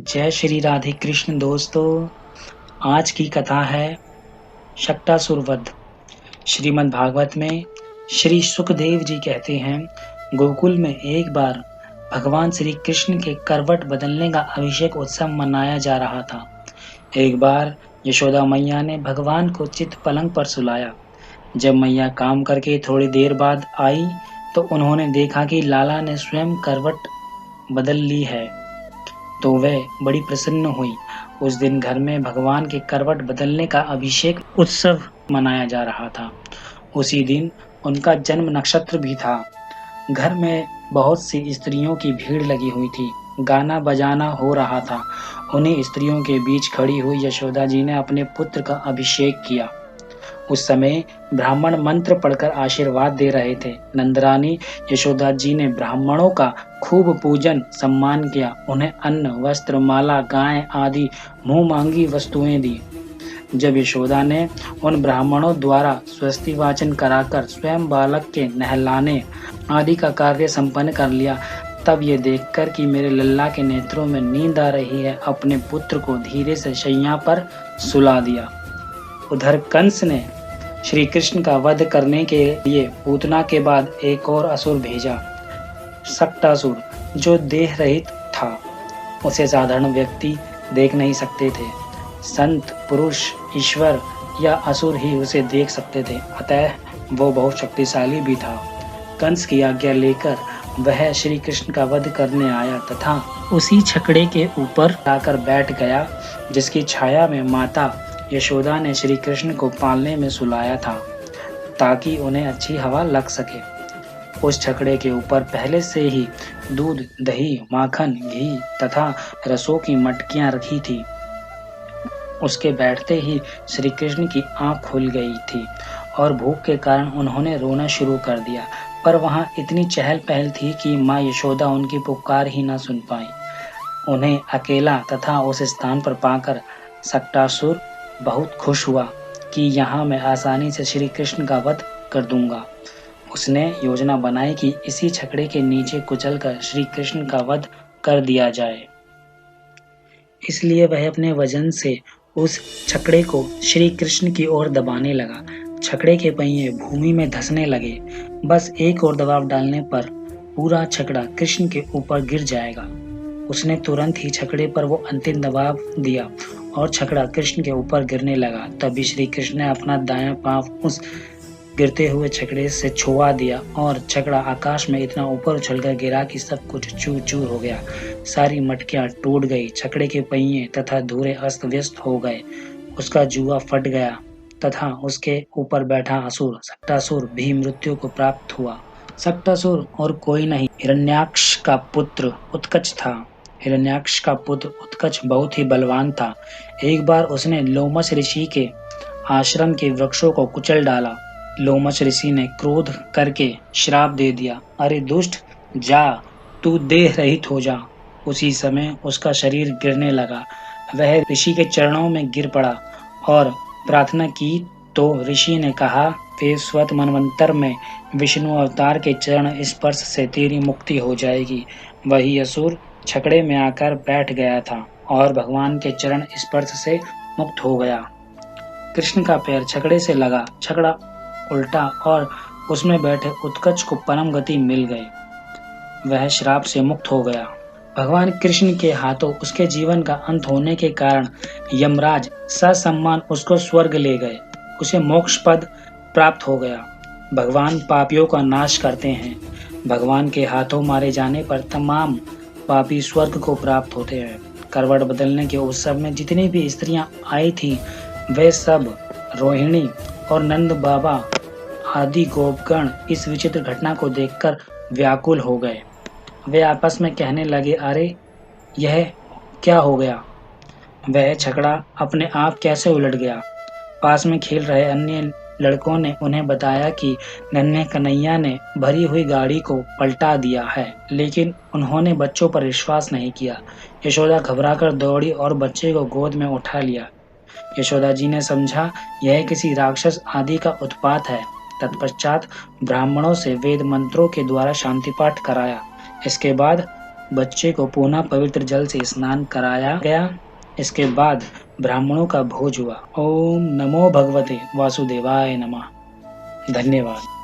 जय श्री राधे कृष्ण दोस्तों। आज की कथा है शक्टासुर वध। श्रीमद् भागवत में श्री सुखदेव जी कहते हैं, गोकुल में एक बार भगवान श्री कृष्ण के करवट बदलने का अभिषेक उत्सव मनाया जा रहा था। एक बार यशोदा मैया ने भगवान को चित पलंग पर सुलाया। जब मैया काम करके थोड़ी देर बाद आई तो उन्होंने देखा कि लाला ने स्वयं करवट बदल ली है, तो वह बड़ी प्रसन्न हुई। उस दिन घर में भगवान के करवट बदलने का अभिषेक उत्सव मनाया जा रहा था। उसी दिन उनका जन्म नक्षत्र भी था। घर में बहुत सी स्त्रियों की भीड़ लगी हुई थी। गाना बजाना हो रहा था। उन्हीं स्त्रियों के बीच खड़ी हुई यशोदा जी ने अपने पुत्र का अभिषेक किया। उस समय ब्राह्मण मंत्र पढ़कर आशीर्वाद दे रहे थे। नंदरानी यशोदा जी ने ब्राह्मणों का खूब पूजन सम्मान किया। उन्हें अन्न, वस्त्र, माला, गाय आदि मुंह मांगी वस्तुएं दी। जब यशोदा ने उन ब्राह्मणों द्वारा स्वस्ति वाचन कराकर स्वयं बालक के नहलाने आदि का कार्य संपन्न कर लिया, तब ये देखकर कि मेरे लल्ला के नेत्रों में नींद आ रही है, अपने पुत्र को धीरे से शैया पर सुला दिया। उधर कंस ने श्री कृष्ण का वध करने के लिए पूतना के बाद एक और असुर भेजा, शक्टासुर, जो देह रहित था। उसे साधारण व्यक्ति देख नहीं सकते थे। संत, पुरुष, ईश्वर या असुर ही उसे देख सकते थे, अतः वो बहुत शक्तिशाली भी था। कंस की आज्ञा लेकर वह श्री कृष्ण का वध करने आया तथा उसी छकड़े के ऊपर आकर बैठ गया जिसकी छाया में माता यशोदा ने श्री कृष्ण को पालने में सुलाया था, ताकि उन्हें अच्छी हवा लग सके। उस छकड़े के ऊपर पहले से ही दूध, दही, माखन, घी तथा रसों की मटकियां रखी थी। उसके बैठते ही श्री कृष्ण की आंख खुल गई थी और भूख के कारण उन्होंने रोना शुरू कर दिया, पर वहां इतनी चहल पहल थी कि माँ यशोदा उनकी पुकार ही न सुन पाई। उन्हें अकेला तथा उस स्थान पर पाकर शक्टासुर बहुत खुश हुआ कि यहाँ मैं आसानी से श्री कृष्ण का वध कर दूंगा। उसने योजना बनाई कि इसी छकड़े के नीचे कुचलकर श्री कृष्ण का वध कर दिया जाए। इसलिए वह अपने वजन से उस छकड़े को श्री कृष्ण की ओर दबाने लगा। छकड़े के पहिए भूमि में धंसने लगे। बस एक और दबाव डालने पर पूरा छकड़ा कृष्ण के ऊपर गिर जाएगा। उसने तुरंत ही छकड़े पर वो अंतिम दबाव दिया और छकड़ा कृष्ण के ऊपर गिरने लगा। तभी श्री कृष्ण ने अपना दायां पांव उस गिरते हुए छकड़े से छुआ दिया और छकड़ा आकाश में इतना ऊपर उछलकर गिरा कि सब कुछ चूर चूर हो गया। सारी मटकियां टूट गई, छकड़े के पहिए तथा धुरे अस्त व्यस्त हो गए। उसका जुआ फट गया तथा उसके ऊपर बैठा असुर शक्टासुर भी मृत्यु को प्राप्त हुआ। शक्टासुर और कोई नहीं, हिरण्याक्ष का पुत्र उत्कच था। हिरण्याक्ष का पुत्र उत्कच बहुत ही बलवान था। एक बार उसने लोमश ऋषि के आश्रम के वृक्षों को कुचल डाला। लोमश ऋषि ने क्रोध करके श्राप दे दिया, अरे दुष्ट, जा, तू देह रहित हो जा। उसी समय उसका शरीर गिरने लगा। वह ऋषि के चरणों में गिर पड़ा और प्रार्थना की तो ऋषि ने कहा, वेश्वत मनवंतर में विष्णु अवतार के चरण स्पर्श से तेरी मुक्ति हो जाएगी। वही असुर छकड़े में आकर बैठ गया था और भगवान के चरण स्पर्श से मुक्त हो गया। कृष्ण का पैर छकड़े से लगा, छकड़ा उल्टा और उसमें बैठे उत्कच को परम गति मिल गई। वह श्राप से मुक्त हो गया। भगवान कृष्ण के हाथों उसके जीवन का अंत होने के कारण यमराज ससम्मान उसको स्वर्ग ले गए। उसे मोक्ष पद प्राप्त हो गया। भगवान पापियों का नाश करते हैं। भगवान के हाथों मारे जाने पर तमाम पापी स्वर्ग को प्राप्त होते हैं। करवट बदलने के उत्सव में जितनी भी स्त्रियां आई थी, वे सब रोहिणी और नंद बाबा आदि गोपगण इस विचित्र घटना को देखकर व्याकुल हो गए। वे आपस में कहने लगे, अरे यह क्या हो गया? वह छकड़ा अपने आप कैसे उलट गया? पास में खेल रहे अन्य लड़कों ने उन्हें बताया कि नन्हे कन्हैया ने भरी हुई गाड़ी को पलटा दिया है, लेकिन उन्होंने बच्चों पर विश्वास नहीं किया। यशोदा घबराकर दौड़ी और बच्चे को गोद में उठा लिया। यशोदा जी ने समझा यह किसी राक्षस आदि का उत्पात है। तत्पश्चात ब्राह्मणों से वेद मंत्रों के द्वारा शांति पाठ कराया। इसके बाद बच्चे को पुनः पवित्र जल से स्नान कराया गया। इसके बाद ब्राह्मणों का भोज हुआ। ओम नमो भगवते वासुदेवाय नमः। धन्यवाद।